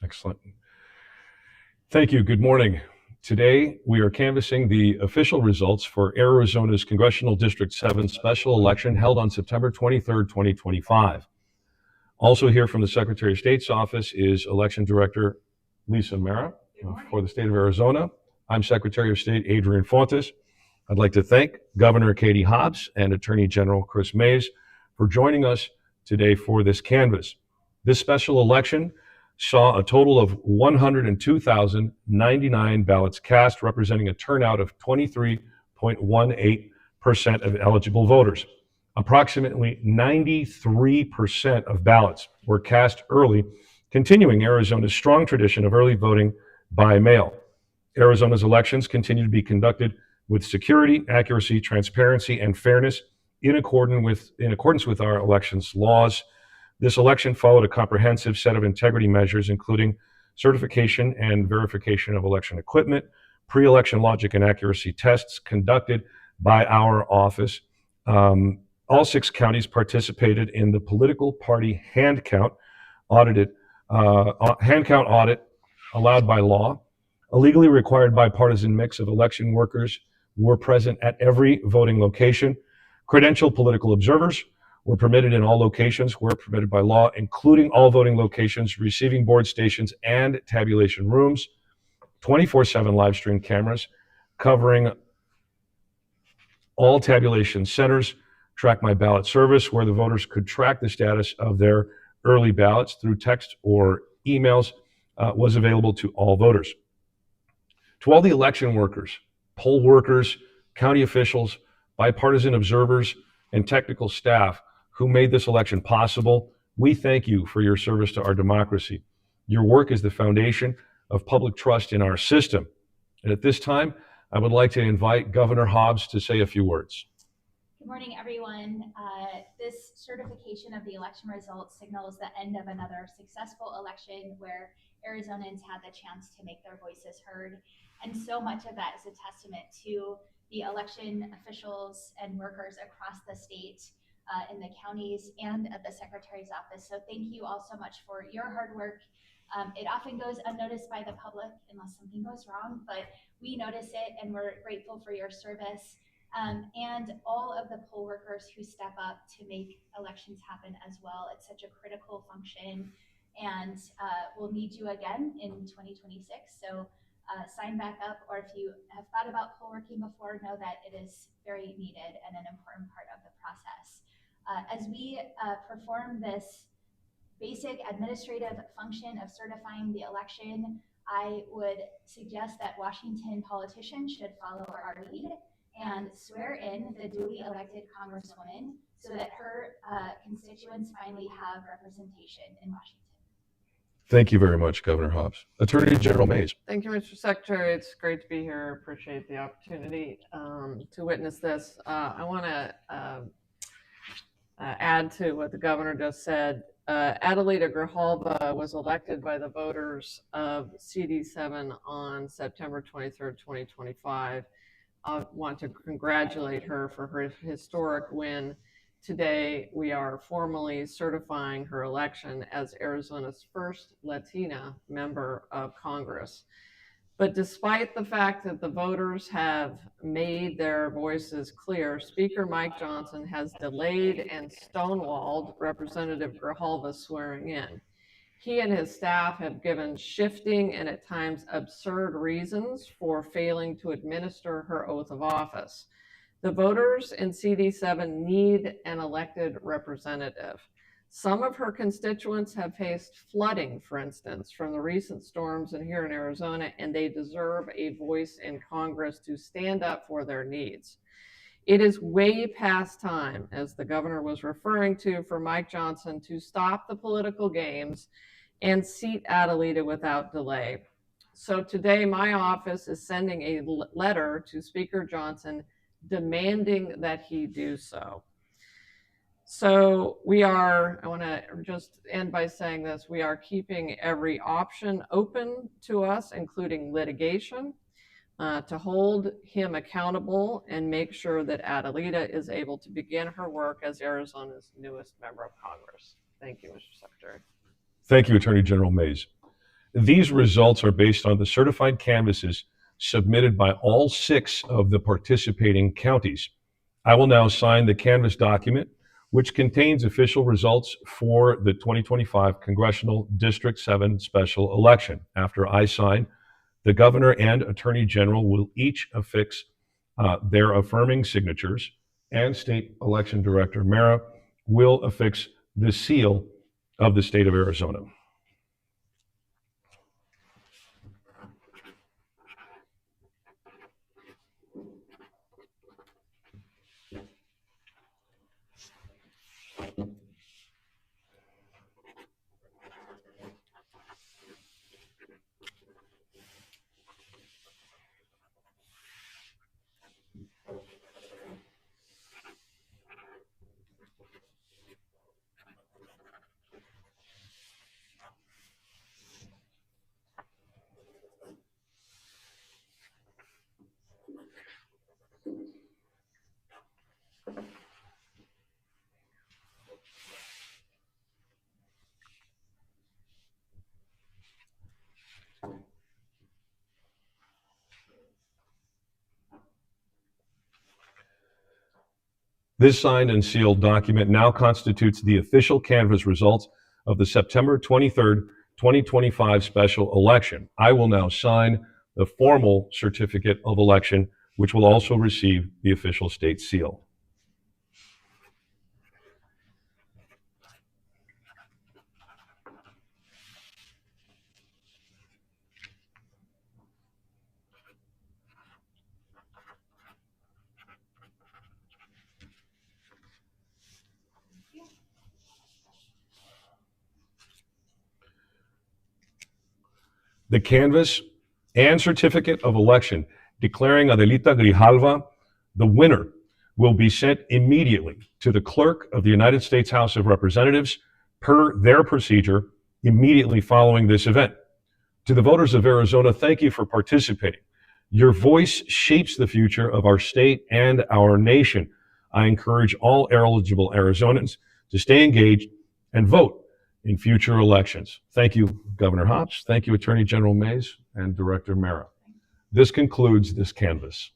Excellent. Thank you. Good morning. Today, we are canvassing the official results for Arizona's Congressional District 7 special election held on September 23rd, 2025. Also here from the Secretary of State's office is Election Director Lisa Mara for the state of Arizona. I'm Secretary of State Adrian. I'd like to thank Governor Katie Hobbs and Attorney General Chris Mays for joining us today for this canvass. This special election saw a total of 102,099 ballots cast, representing a turnout of 23.18% of eligible voters. Approximately 93% of ballots were cast early, continuing Arizona's strong tradition of early voting by mail. Arizona's elections continue to be conducted with security, accuracy, transparency, and fairness in accordance with our elections laws. This election followed a comprehensive set of integrity measures, including certification and verification of election equipment, pre-election logic and accuracy tests conducted by our office. All 6 counties participated in the political party hand count audit allowed by law. A legally required bipartisan mix of election workers were present at every voting location. Credentialed political observers were permitted in all locations where permitted by law, including all voting locations, receiving board stations, and tabulation rooms. 24/7 live stream cameras covering all tabulation centers. Track My Ballot service, where the voters could track the status of their early ballots through text or emails, was available to all voters. To all the election workers, poll workers, county officials, bipartisan observers, and technical staff who made this election possible, we thank you for your service to our democracy. Your work is the foundation of public trust in our system. And at this time, I would like to invite Governor Hobbs to say a few words. Good morning, everyone. This certification of the election results signals the end of another successful election where Arizonans had the chance to make their voices heard. And so much of that is a testament to the election officials and workers across the state, in the counties and at the Secretary's office. So thank you all so much for your hard work. It often goes unnoticed by the public unless something goes wrong, but we notice it and we're grateful for your service. And all of the poll workers who step up to make elections happen as well. It's such a critical function, and we'll need you again in 2026. So sign back up, or if you have thought about poll working before, know that it is very needed and an important part of the process. As we perform this basic administrative function of certifying the election, I would suggest that Washington politicians should follow our lead and swear in the duly elected Congresswoman so that her constituents finally have representation in Washington. Thank you very much, Governor Hobbs. Attorney General Mays. Thank you, Mr. Secretary. It's great to be here. Appreciate the opportunity to witness this. I want to add to what the governor just said. Adelita Grijalva was elected by the voters of CD7 on September 23rd, 2025. I want to congratulate her for her historic win. Today, we are formally certifying her election as Arizona's first Latina member of Congress. But despite the fact that the voters have made their voices clear, Speaker Mike Johnson has delayed and stonewalled Representative Grijalva's swearing in. He and his staff have given shifting and at times absurd reasons for failing to administer her oath of office. The voters in CD7 need an elected representative. Some of her constituents have faced flooding, for instance, from the recent storms here in Arizona, and they deserve a voice in Congress to stand up for their needs. It is way past time, as the governor was referring to, for Mike Johnson to stop the political games and seat Adelita without delay. So today, my office is sending a letter to Speaker Johnson demanding that he do so. So I want to just end by saying this, we are keeping every option open to us, including litigation, to hold him accountable and make sure that Adelita is able to begin her work as Arizona's newest member of Congress. Thank you, Mr. Secretary. Thank you, Attorney General Mays. These results are based on the certified canvases submitted by all 6 of the participating counties. I will now sign the canvass document, which contains official results for the 2025 Congressional District 7 special election. After I sign, the governor and attorney general will each affix their affirming signatures, and state election director Mara will affix the seal of the state of Arizona. This signed and sealed document now constitutes the official canvass results of the September 23rd, 2025 special election. I will now sign the formal certificate of election, which will also receive the official state seal. The canvass and certificate of election declaring Adelita Grijalva the winner will be sent immediately to the clerk of the United States House of Representatives per their procedure immediately following this event. To the voters of Arizona, thank you for participating. Your voice shapes the future of our state and our nation. I encourage all eligible Arizonans to stay engaged and vote in future elections. Thank you, Governor Hobbs. Thank you, Attorney General Mays and Director Mara. This concludes this canvass.